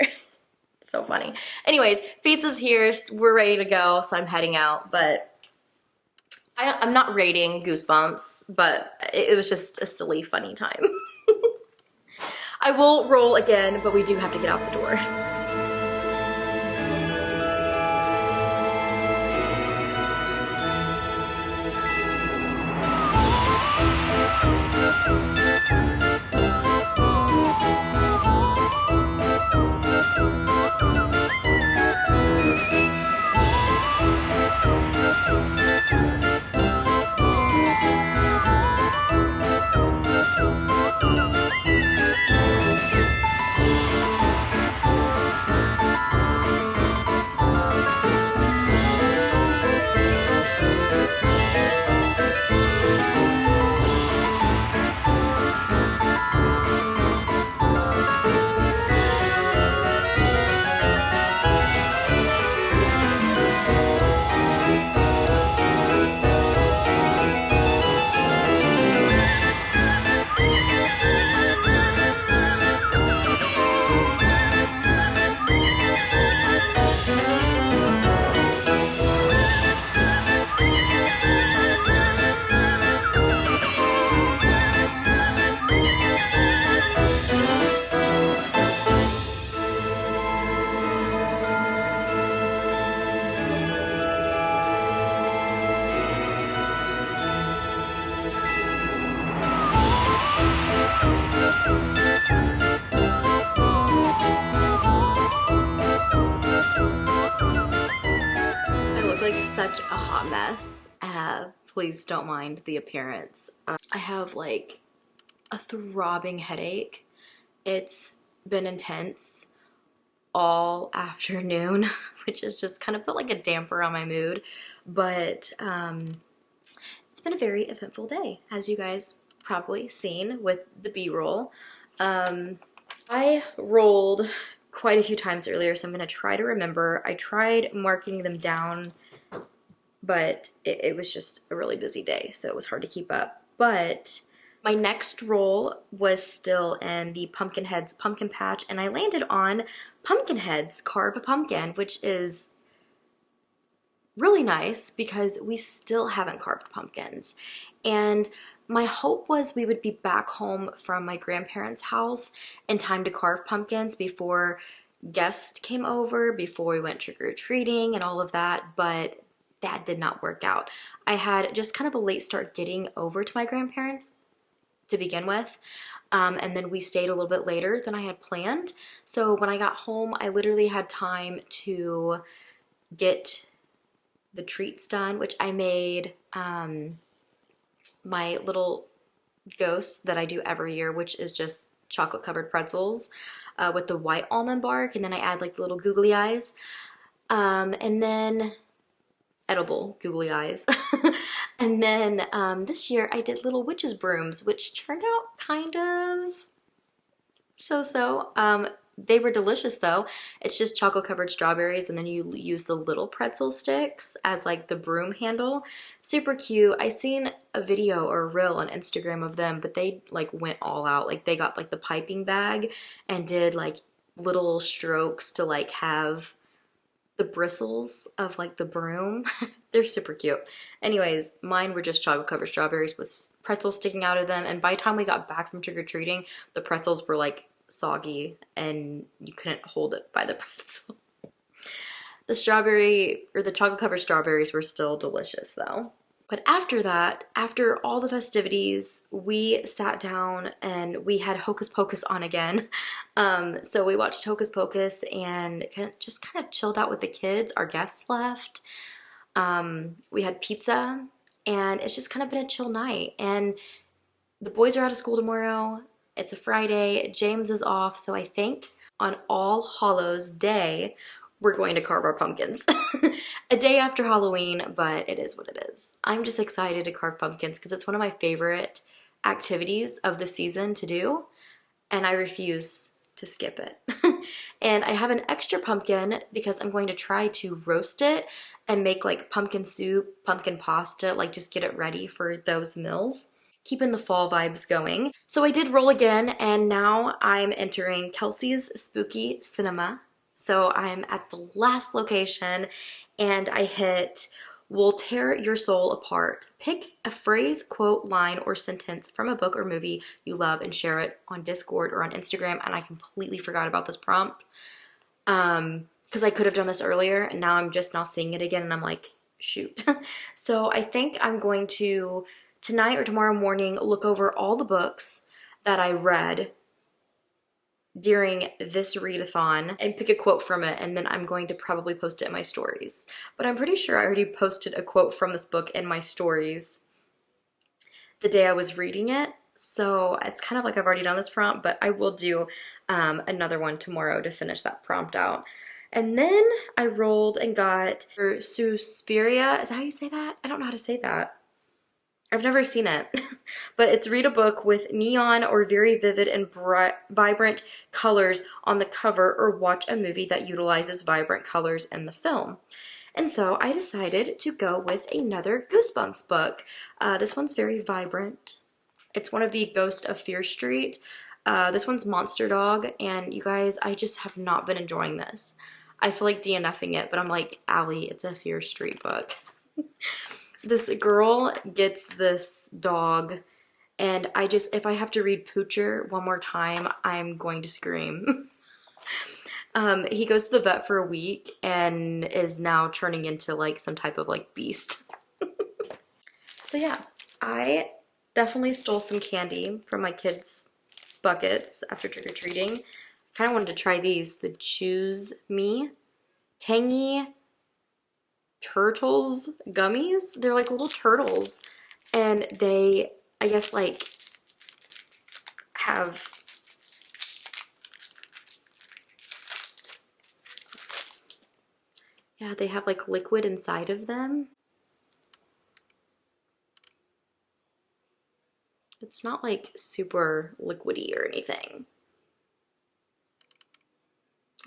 So funny. Anyways, pizza's here, we're ready to go, so I'm heading out, but I'm not rating Goosebumps, but it was just a silly, funny time. I will roll again, but we do have to get out the door. Such a hot mess. Please don't mind the appearance. I have like a throbbing headache. It's been intense all afternoon, which has just kind of put like a damper on my mood, but it's been a very eventful day, as you guys probably seen with the B-roll. I rolled quite a few times earlier, so I'm gonna try to remember. I tried marking them down, but it was just a really busy day, so it was hard to keep up. But my next roll was still in the Pumpkinhead's Pumpkin Patch, and I landed on Pumpkinhead's Carve a Pumpkin, which is really nice because we still haven't carved pumpkins. And my hope was we would be back home from my grandparents' house in time to carve pumpkins before guests came over, before we went trick-or-treating and all of that, but that did not work out. I had just kind of a late start getting over to my grandparents to begin with, and then we stayed a little bit later than I had planned. So when I got home, I literally had time to get the treats done, which I made my little ghosts that I do every year, which is just chocolate covered pretzels with the white almond bark, and then I add like the little googly eyes, and then edible googly eyes. And then this year I did little witch's brooms, which turned out kind of so-so. They were delicious though. It's just chocolate covered strawberries, and then you use the little pretzel sticks as like the broom handle. Super cute. I seen a video or a reel on Instagram of them, but they like went all out. Like they got like the piping bag and did like little strokes to like have the bristles of like the broom. They're super cute. Anyways, mine were just chocolate covered strawberries with pretzels sticking out of them, and by the time we got back from trick-or-treating, the pretzels were like soggy and you couldn't hold it by the pretzel. The strawberry or the chocolate covered strawberries were still delicious though. But after that, after all the festivities, we sat down and we had Hocus Pocus on again. So we watched Hocus Pocus and just kind of chilled out with the kids. Our guests left. We had pizza, and it's just kind of been a chill night. And the boys are out of school tomorrow. It's a Friday. James is off. So I think on All Hallows Day, we're going to carve our pumpkins. A day after Halloween, but it is what it is. I'm just excited to carve pumpkins because it's one of my favorite activities of the season to do, and I refuse to skip it. And I have an extra pumpkin because I'm going to try to roast it and make like pumpkin soup, pumpkin pasta, like just get it ready for those meals. Keeping the fall vibes going. So I did roll again, and now I'm entering Kelsi's Spooky Cinema. So I'm at the last location, and I hit "Will tear your soul apart. Pick a phrase, quote, line, or sentence from a book or movie you love and share it on Discord or on Instagram." And I completely forgot about this prompt because I could have done this earlier, and now I'm just now seeing it again, and I'm like, shoot. So I think I'm going to tonight or tomorrow morning look over all the books that I read during this readathon and pick a quote from it, and then I'm going to probably post it in my stories. But I'm pretty sure I already posted a quote from this book in my stories the day I was reading it, so it's kind of like I've already done this prompt, but I will do another one tomorrow to finish that prompt out. And then I rolled and got Suspiria. Is that how you say that? I don't know how to say that. I've never seen it, but it's read a book with neon or very vivid and vibrant colors on the cover, or watch a movie that utilizes vibrant colors in the film. And so I decided to go with another Goosebumps book. This one's very vibrant. It's one of the Ghost of Fear Street. This one's Monster Dog, and you guys, I just have not been enjoying this. I feel like DNFing it, but I'm like, Allie, it's a Fear Street book. This girl gets this dog, and if I have to read Poocher one more time, I'm going to scream. He goes to the vet for a week and is now turning into like some type of like beast. So yeah, I definitely stole some candy from my kids' buckets after trick-or-treating. Kind of wanted to try these, the Choose Me Tangy Turtles gummies. They're like little turtles, and they, I guess, like have they have like liquid inside of them. It's not like super liquidy or anything.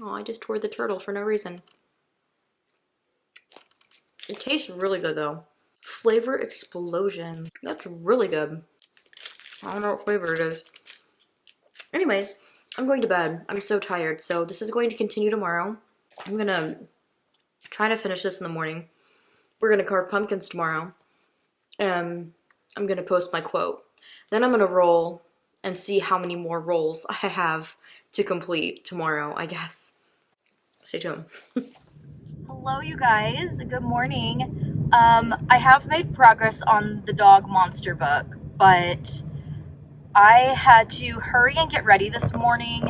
Oh, I just tore the turtle for no reason. It tastes really good though. Flavor explosion. That's really good. I don't know what flavor it is. Anyways, I'm going to bed. I'm so tired. So this is going to continue tomorrow. I'm gonna try to finish this in the morning. We're gonna carve pumpkins tomorrow. I'm gonna post my quote. Then I'm gonna roll and see how many more rolls I have to complete tomorrow, I guess. Stay tuned. Hello, you guys. Good morning. I have made progress on the dog monster book, but I had to hurry and get ready this morning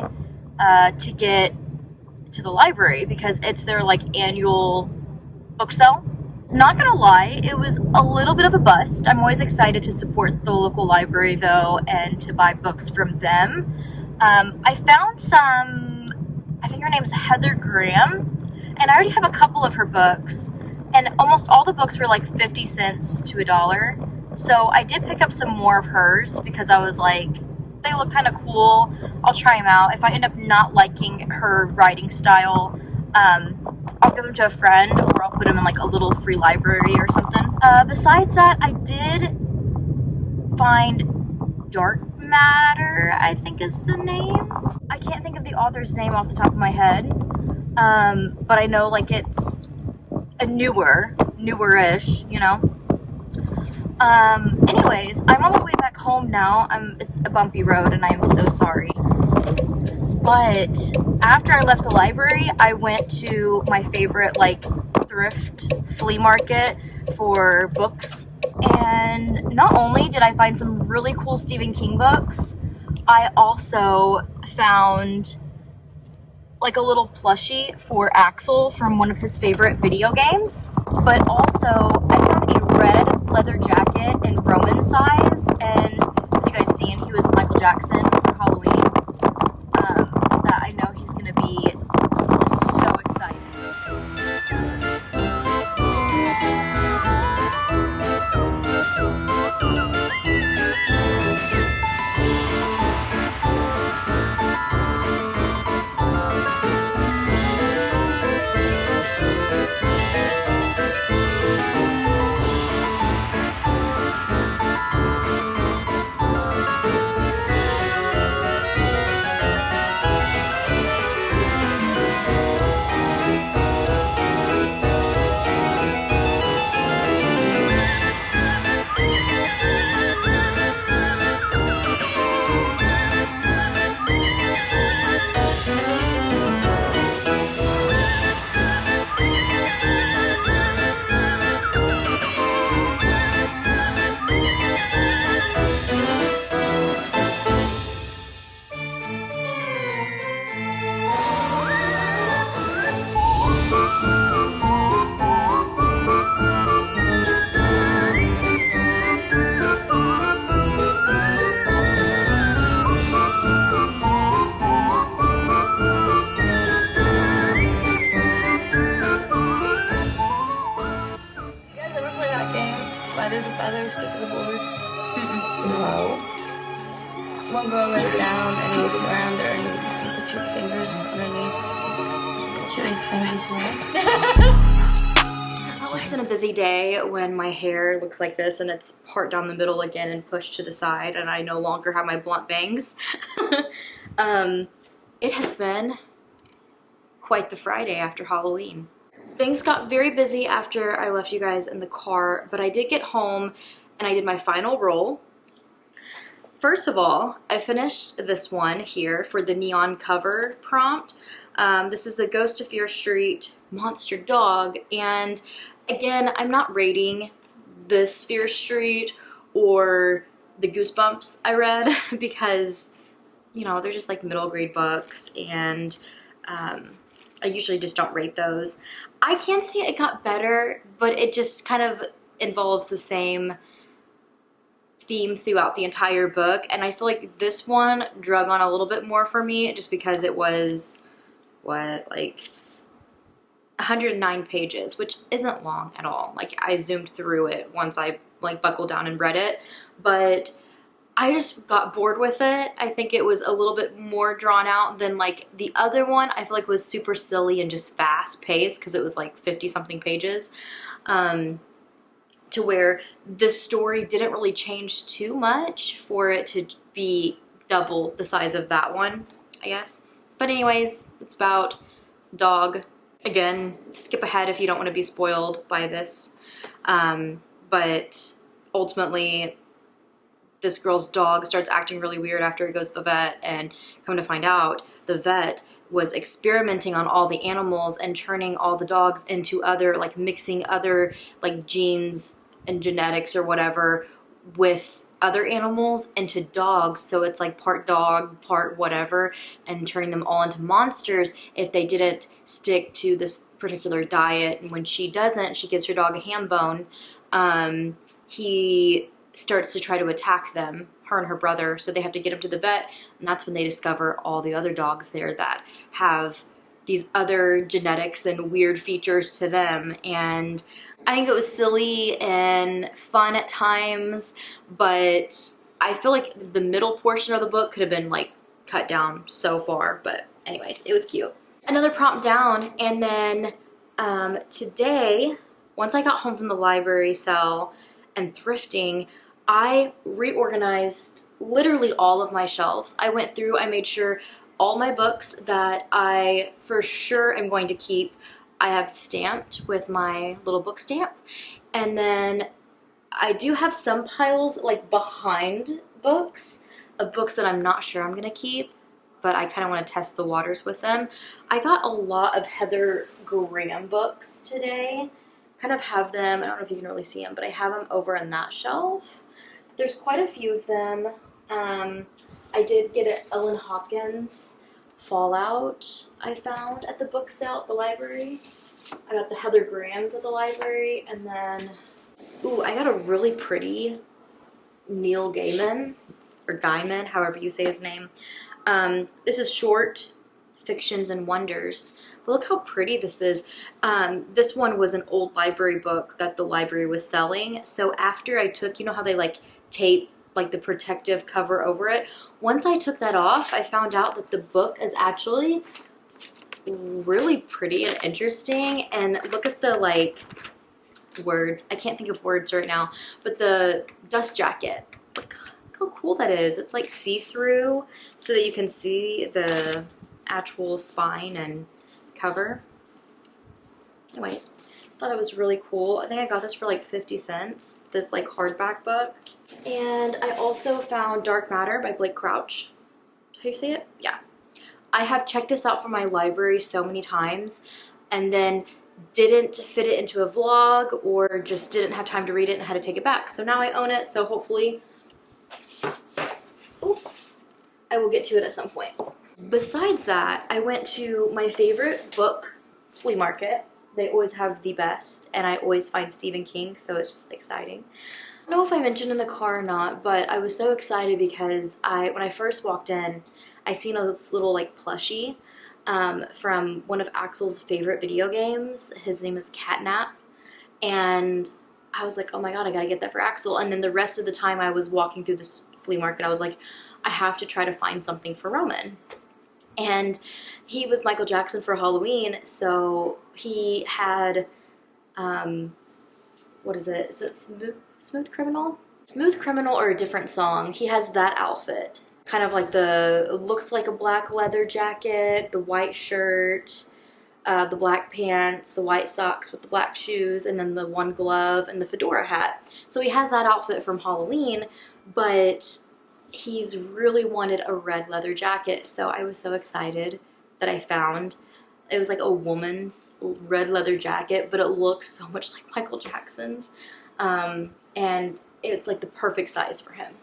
to get to the library because it's their like annual book sale. Not gonna lie, it was a little bit of a bust. I'm always excited to support the local library though and to buy books from them. I found some, I think her name's Heather Graham, and I already have a couple of her books, and almost all the books were like 50 cents to $1. So I did pick up some more of hers because I was like, they look kind of cool. I'll try them out. If I end up not liking her writing style, I'll give them to a friend, or I'll put them in like a little free library or something. Besides that, I did find Dark Matter, I think is the name. I can't think of the author's name off the top of my head, but I know like it's a newer-ish, you know. Anyways, I'm on my way back home now. It's a bumpy road, and I am so sorry. But after I left the library, I went to my favorite like thrift flea market for books. And not only did I find some really cool Stephen King books, I also found like a little plushie for Axel from one of his favorite video games. But also, I found a red leather jacket in Roman size, and as you guys seen, he was Michael Jackson for Halloween. That I know he's gonna be so excited. as a feather, stiff as a board. No. One girl lays down and you surround her and you put your fingers underneath. She makes It's been a busy day when my hair looks like this and it's part down the middle again and pushed to the side and I no longer have my blunt bangs. It has been quite the Friday after Halloween. Things got very busy after I left you guys in the car, but I did get home and I did my final roll. First of all, I finished this one here for the neon cover prompt. This is the Ghost of Fear Street Monster Dog, and again, I'm not rating this Fear Street or the Goosebumps I read because, you know, they're just like middle grade books and I usually just don't rate those. I can say it got better, but it just kind of involves the same theme throughout the entire book, and I feel like this one drug on a little bit more for me just because it was, what, like 109 pages, which isn't long at all. Like, I zoomed through it once I like buckled down and read it, but I just got bored with it. I think it was a little bit more drawn out than like the other one. I feel like was super silly and just fast paced because it was like 50 something pages, to where the story didn't really change too much for it to be double the size of that one, I guess. But anyways, it's about dog. Again, skip ahead if you don't want to be spoiled by this. But ultimately, this girl's dog starts acting really weird after it goes to the vet, and come to find out, the vet was experimenting on all the animals and turning all the dogs into other, like mixing other like genes and genetics or whatever with other animals into dogs. So it's like part dog, part whatever, and turning them all into monsters if they didn't stick to this particular diet. And when she doesn't, she gives her dog a ham bone. He starts to try to attack them, her and her brother, so they have to get him to the vet, and that's when they discover all the other dogs there that have these other genetics and weird features to them. And I think it was silly and fun at times, but I feel like the middle portion of the book could have been like cut down so far. But anyways, it was cute. Another prompt down, and then today, once I got home from the library sale and thrifting, I reorganized literally all of my shelves. I went through, I made sure all my books that I for sure am going to keep, I have stamped with my little book stamp. And then I do have some piles like behind books of books that I'm not sure I'm gonna keep, but I kind of want to test the waters with them. I got a lot of Heather Graham books today. Kind of have them, I don't know if you can really see them, but I have them over on that shelf. There's quite a few of them. I did get an Ellen Hopkins Fallout I found at the book sale at the library. I got the Heather Grahams at the library, and then, ooh, I got a really pretty Neil Gaiman, or Gaiman, however you say his name. This is Short Fictions and Wonders. But look how pretty this is. This one was an old library book that the library was selling. So after I took, you know how they like tape like the protective cover over it? Once I took that off, I found out that the book is actually really pretty and interesting. And look at the like words. I can't think of words right now, but the dust jacket. Look how cool that is. It's like see-through so that you can see the actual spine and cover. Anyways, thought it was really cool. I think I got this for like 50 cents, this like hardback book. And I also found Dark Matter by Blake Crouch. How you say it? Yeah. I have checked this out from my library so many times and then didn't fit it into a vlog or just didn't have time to read it and had to take it back. So now I own it, so hopefully I will get to it at some point. Besides that, I went to my favorite book flea market. They always have the best, and I always find Stephen King, so it's just exciting. I don't know if I mentioned in the car or not, but I was so excited because when I first walked in, I seen this little like plushie from one of Axel's favorite video games. His name is Catnap, and I was like, oh my God, I gotta get that for Axel. And then the rest of the time I was walking through this flea market, I was like, I have to try to find something for Roman. And he was Michael Jackson for Halloween, so he had, what is it? Is it Smooth Criminal? Smooth Criminal or a different song. He has that outfit. Kind of like it looks like a black leather jacket, the white shirt, the black pants, the white socks with the black shoes, and then the one glove and the fedora hat. So he has that outfit from Halloween, but he's really wanted a red leather jacket. So I was so excited that I found. It was like a woman's red leather jacket, but it looks so much like Michael Jackson's. And it's like the perfect size for him.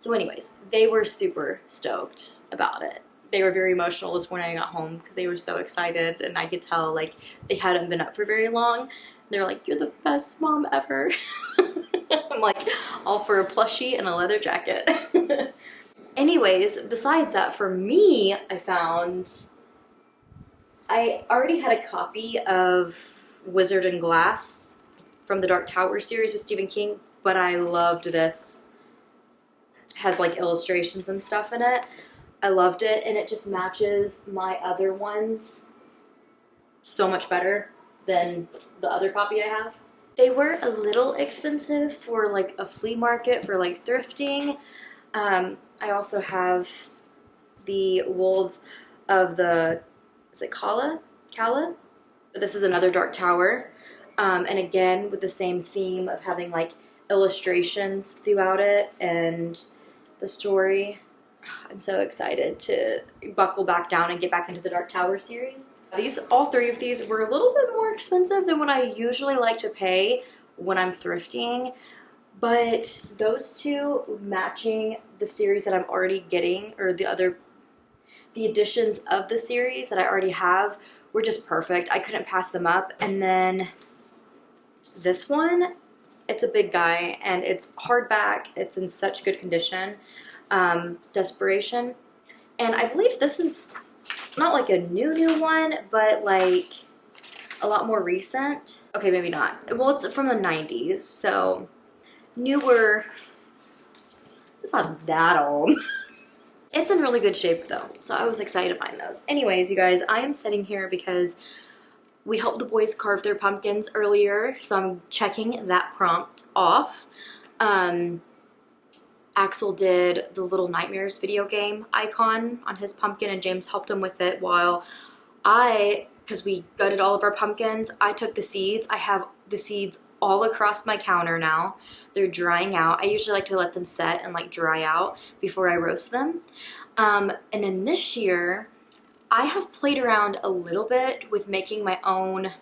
So anyways, they were super stoked about it. They were very emotional this morning I got home because they were so excited, and I could tell like they hadn't been up for very long. They were like, "You're the best mom ever." I'm like, all for a plushie and a leather jacket. Anyways, besides that, for me, I already had a copy of Wizard and Glass from the Dark Tower series with Stephen King, but I loved this. It has like illustrations and stuff in it. I loved it, and it just matches my other ones so much better than the other copy I have. They were a little expensive for like a flea market, for like thrifting. I also have the Wolves of the, is it Kala? But this is another Dark Tower. And again, with the same theme of having like illustrations throughout it and the story. I'm so excited to buckle back down and get back into the Dark Tower series. All three of these were a little bit more expensive than what I usually like to pay when I'm thrifting, but those two matching the series that I'm already getting, or the editions of the series that I already have, were just perfect. I couldn't pass them up. And then this one, it's a big guy and it's hardback. It's in such good condition. Desperation, and I believe this is not like a new one, but like a lot more recent. Okay, maybe not. Well, it's from the 90s, so newer. It's not that old. It's in really good shape though, so I was excited to find those. Anyways, you guys, I am sitting here because we helped the boys carve their pumpkins earlier, so I'm checking that prompt off. Axel did the Little Nightmares video game icon on his pumpkin, and James helped him with it, while because we gutted all of our pumpkins, I took the seeds. I have the seeds all across my counter now. They're drying out. I usually like to let them set and like dry out before I roast them. And then this year, I have played around a little bit with making my own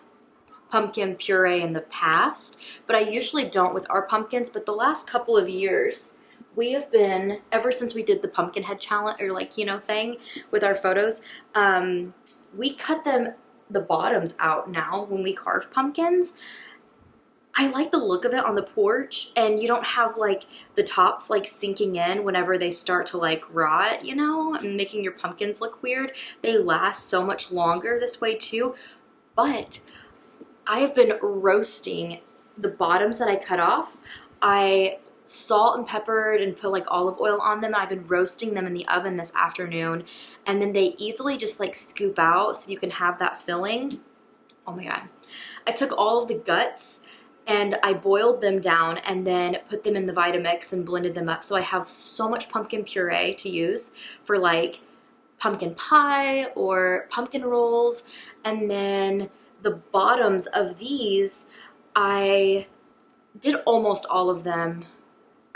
pumpkin puree in the past, but I usually don't with our pumpkins. But the last couple of years, we have been, ever since we did the Pumpkinhead challenge, or like, thing with our photos, we cut the bottoms out now when we carve pumpkins. I like the look of it on the porch, and you don't have like the tops like sinking in whenever they start to like rot, and making your pumpkins look weird. They last so much longer this way too. But I have been roasting the bottoms that I cut off. I salt and peppered and put like olive oil on them. I've been roasting them in the oven this afternoon, and then they easily just like scoop out so you can have that filling. Oh my God. I took all of the guts and I boiled them down and then put them in the Vitamix and blended them up. So I have so much pumpkin puree to use for like pumpkin pie or pumpkin rolls. And then the bottoms of these, I did almost all of them.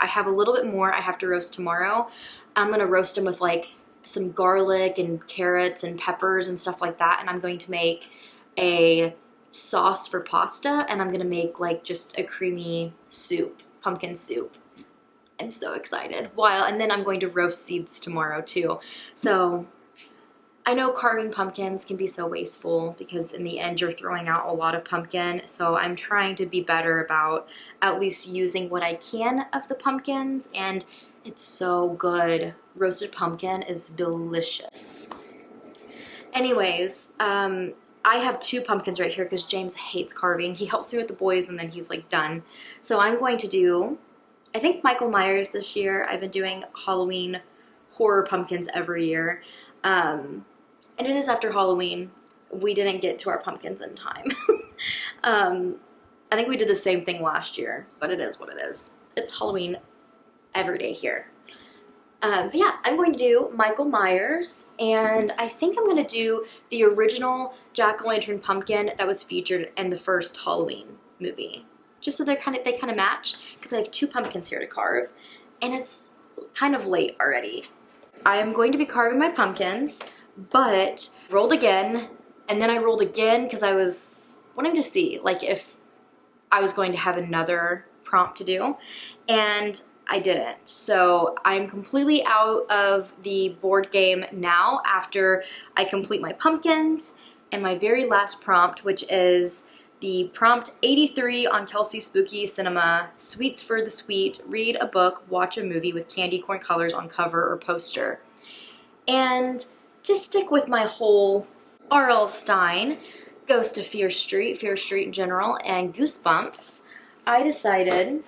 I have a little bit more I have to roast tomorrow. I'm going to roast them with like some garlic and carrots and peppers and stuff like that. And I'm going to make a sauce for pasta, and I'm going to make like just a creamy soup, pumpkin soup. I'm so excited. And then I'm going to roast seeds tomorrow too. So I know carving pumpkins can be so wasteful because in the end you're throwing out a lot of pumpkin. So I'm trying to be better about at least using what I can of the pumpkins, and it's so good. Roasted pumpkin is delicious. Anyways, I have 2 pumpkins right here because James hates carving. He helps me with the boys and then he's like done. So I'm going to do, I think Michael Myers this year. I've been doing Halloween horror pumpkins every year. And it is after Halloween. We didn't get to our pumpkins in time. I think we did the same thing last year, but it is what it is. It's Halloween every day here. But yeah, I'm going to do Michael Myers, and I think I'm going to do the original jack-o'-lantern pumpkin that was featured in the first Halloween movie. Just so they kind of match, because I have 2 pumpkins here to carve, and it's kind of late already. I am going to be carving my pumpkins, but rolled again, and then I rolled again because I was wanting to see like if I was going to have another prompt to do, and I didn't. So I'm completely out of the board game now after I complete my pumpkins and my very last prompt, which is the prompt 83 on Kelsi Spooky Cinema, Sweets for the Sweet, read a book, watch a movie with candy corn colors on cover or poster. And to stick with my whole R.L. Stine, Ghost of Fear Street in general, and Goosebumps, I decided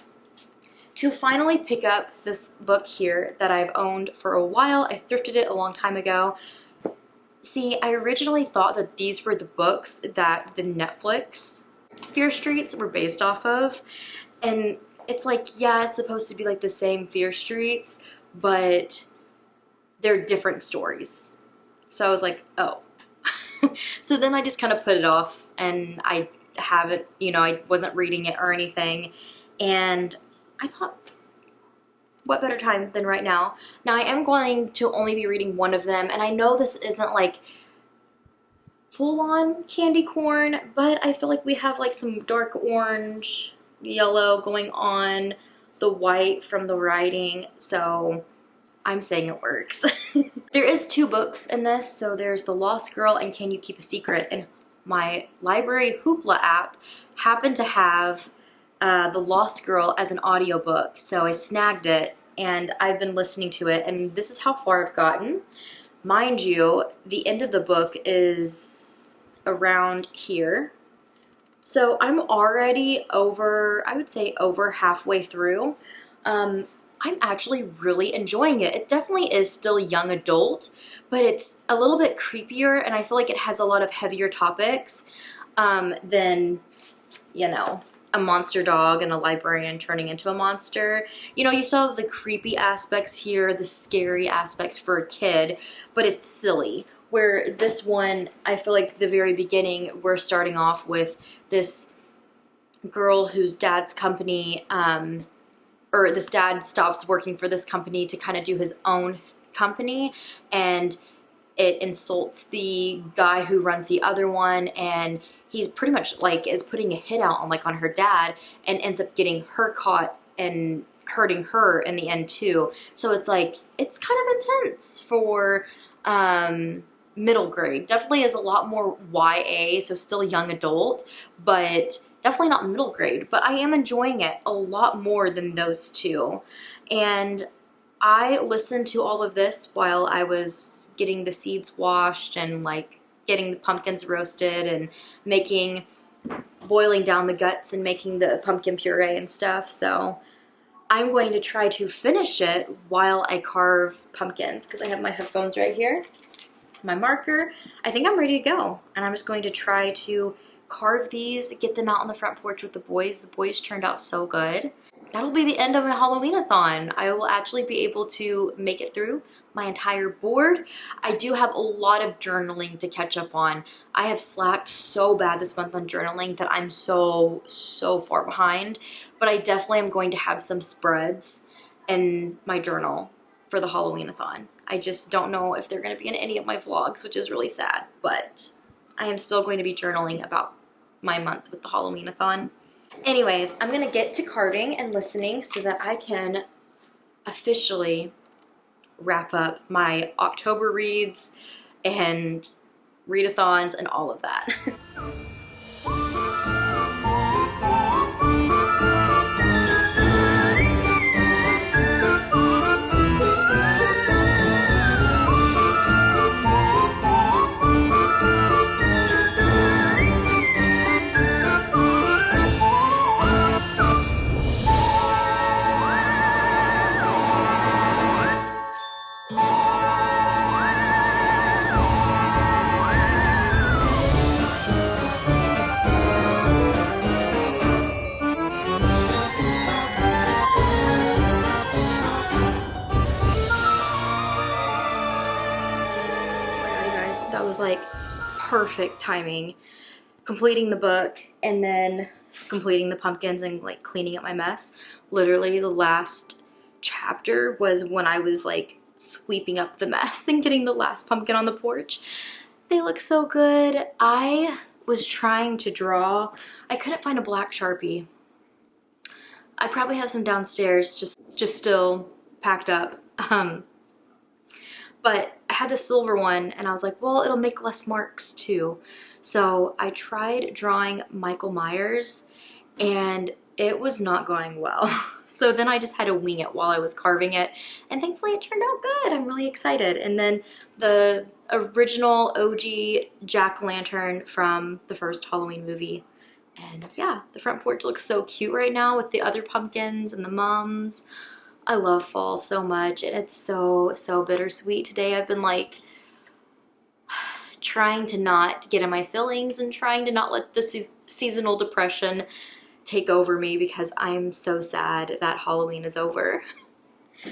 to finally pick up this book here that I've owned for a while. I thrifted it a long time ago. See, I originally thought that these were the books that the Netflix Fear Streets were based off of. And it's like, yeah, it's supposed to be like the same Fear Streets, but they're different stories. So I was like, oh. So then I just kind of put it off, and I haven't, I wasn't reading it or anything. And I thought, what better time than right now? Now I am going to only be reading one of them, and I know this isn't like full-on candy corn, but I feel like we have like some dark orange, yellow going on, the white from the writing, so I'm saying it works. There is 2 books in this, so there's The Lost Girl and Can You Keep a Secret, and my library Hoopla app happened to have The Lost Girl as an audiobook, so I snagged it and I've been listening to it, and this is how far I've gotten. Mind you, the end of the book is around here, so I'm already I would say over halfway through. I'm actually really enjoying it. It definitely is still young adult, but it's a little bit creepier, and I feel like it has a lot of heavier topics than, a monster dog and a librarian turning into a monster. You still have the creepy aspects here, the scary aspects for a kid, but it's silly. Where this one, I feel like the very beginning, we're starting off with this girl whose dad's company, or this dad stops working for this company to kind of do his own company, and it insults the guy who runs the other one, and he's pretty much like is putting a hit out on her dad, and ends up getting her caught and hurting her in the end too. So it's like, it's kind of intense for middle grade. Definitely is a lot more YA, so still young adult, but definitely not middle grade. But I am enjoying it a lot more than those 2. And I listened to all of this while I was getting the seeds washed and getting the pumpkins roasted and boiling down the guts and making the pumpkin puree and stuff. So I'm going to try to finish it while I carve pumpkins, because I have my headphones right here, my marker. I think I'm ready to go, and I'm just going to try to carve these, get them out on the front porch with the boys. The boys turned out so good. That'll be the end of my Halloweenathon. I will actually be able to make it through my entire board. I do have a lot of journaling to catch up on. I have slacked so bad this month on journaling that I'm so far behind, but I definitely am going to have some spreads in my journal for the Halloweenathon. I just don't know if they're going to be in any of my vlogs, which is really sad, but I am still going to be journaling about my month with the Halloweenathon. Anyways, I'm going to get to carving and listening so that I can officially wrap up my October reads and readathons and all of that. perfect timing. Completing the book and then completing the pumpkins and like cleaning up my mess. Literally the last chapter was when I was like sweeping up the mess and getting the last pumpkin on the porch. They look so good. I was trying to draw. I couldn't find a black Sharpie. I probably have some downstairs just still packed up. But I had the silver one and I was like, well, it'll make less marks too. So I tried drawing Michael Myers and it was not going well. So then I just had to wing it while I was carving it and thankfully it turned out good. I'm really excited. And then the original OG jack-o'-lantern from the first Halloween movie. And yeah, the front porch looks so cute right now with the other pumpkins and the mums. I love fall so much and it's so bittersweet. Today I've been like trying to not get in my feelings and trying to not let the seasonal depression take over me because I'm so sad that Halloween is over.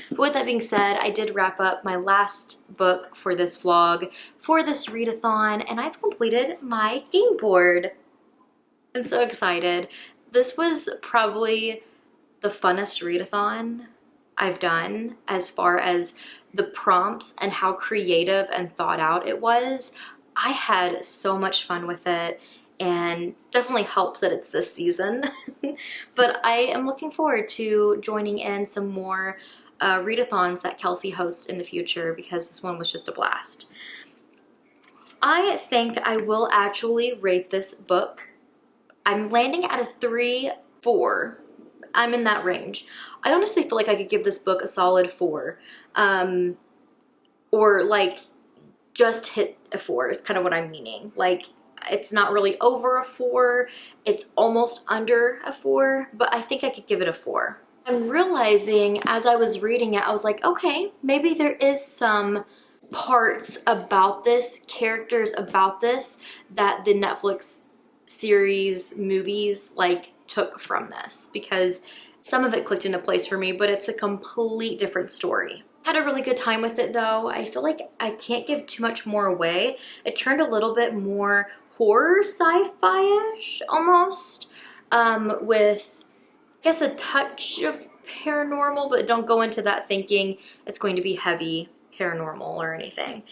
But with that being said, I did wrap up my last book for this vlog, for this readathon, and I've completed my game board. I'm so excited. This was probably the funnest readathon I've done as far as the prompts and how creative and thought out it was. I had so much fun with it and definitely helps that it's this season. But I am looking forward to joining in some more readathons that Kelsi hosts in the future because this one was just a blast. I think I will actually rate this book. I'm landing at a 3-4. I'm in that range. I honestly feel like I could give this book a solid 4. Or like just hit a 4 is kind of what I'm meaning. Like it's not really over a 4, it's almost under a 4, but I think I could give it a 4. I'm realizing as I was reading it, I was like, okay, maybe there is some parts about this, characters about this, that the Netflix series, movies, like took from this, because some of it clicked into place for me, but it's a complete different story. Had a really good time with it though. I feel like I can't give too much more away. It turned a little bit more horror sci-fi-ish almost, with I guess a touch of paranormal, but don't go into that thinking it's going to be heavy paranormal or anything.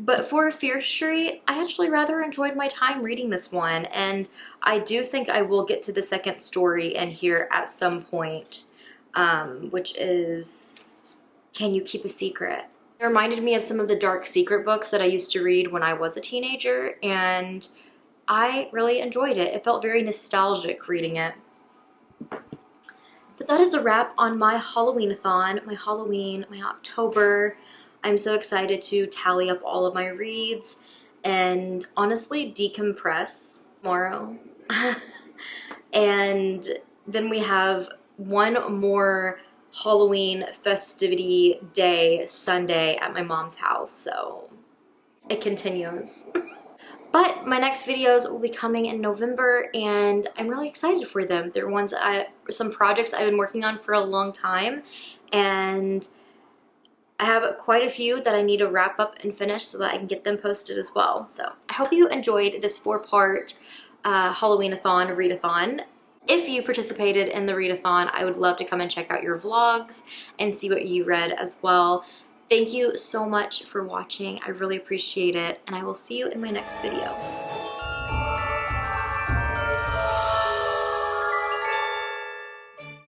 But for Fear Street, I actually rather enjoyed my time reading this one, and I do think I will get to the second story in here at some point, which is Can You Keep a Secret? It reminded me of some of the dark secret books that I used to read when I was a teenager, and I really enjoyed it. It felt very nostalgic reading it. But that is a wrap on my Halloweenathon, my Halloween, my October. I'm so excited to tally up all of my reads and honestly decompress tomorrow. And then we have one more Halloween festivity day, Sunday, at my mom's house, so it continues. But my next videos will be coming in November and I'm really excited for them. They're ones that some projects I've been working on for a long time, and I have quite a few that I need to wrap up and finish so that I can get them posted as well. So I hope you enjoyed this 4-part Halloweenathon, readathon. If you participated in the readathon, I would love to come and check out your vlogs and see what you read as well. Thank you so much for watching. I really appreciate it, and I will see you in my next video.